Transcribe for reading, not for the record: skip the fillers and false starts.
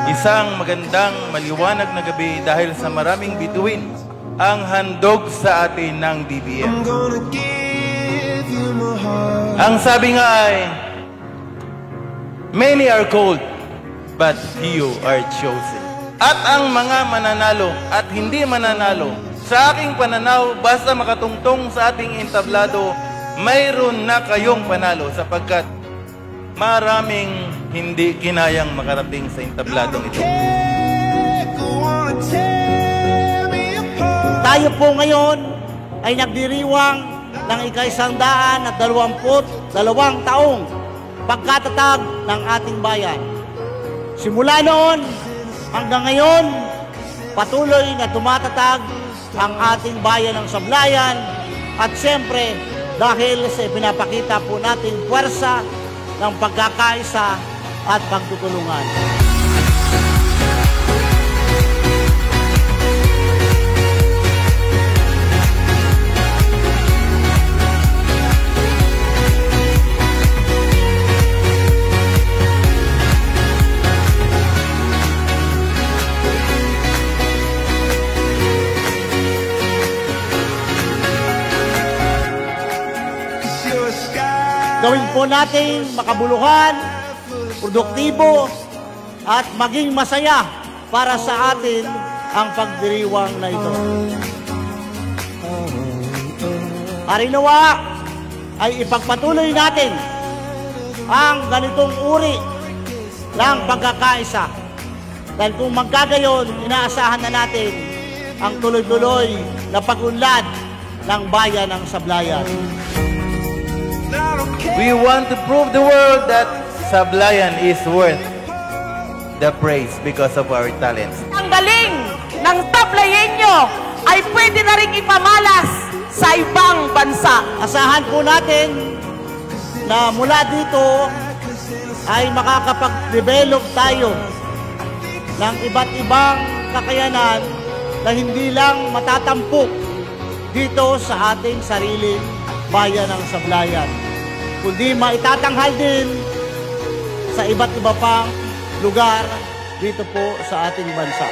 Isang magandang maliwanag na gabi dahil sa maraming bituin ang handog sa atin ng DBM. Ang sabi nga ay, many are called, but few are chosen. At ang mga mananalo at hindi mananalo, sa aking pananaw, basta makatungtong sa ating entablado, mayroon na kayong panalo sapagkat maraming hindi kinayang makarating sa entabladong ito. Tayo po ngayon ay nagdiriwang ng ika-122 taong pagkatatag ng ating bayan. Simula noon hanggang ngayon, patuloy na tumatatag ang ating bayan ng Sablayan at siyempre dahil sa pinapakita po nating puwersa ng pagkakaisa at pagtutulungan. Gawin po natin makabuluhan, produktibo, at maging masaya para sa atin ang pagdiriwang na ito. Arinawa ay ipagpatuloy natin ang ganitong uri ng pagkakaisa. Dahil kung magkagayon, inaasahan na natin ang tuloy-tuloy na pag-unlad ng bayan ng Sablayan. We want to prove the world that Sablayan is worth the praise because of our talents. Ang galing ng Sablayenyo ay pwede na rin ipamalas sa ibang bansa. Asahan po natin na mula dito ay makakapag-develop tayo ng iba't ibang kakayanan na hindi lang matatampok dito sa ating sariling bayan ng Sablayan, kundi maitatanghal din sa iba't iba pang lugar dito po sa ating bansa.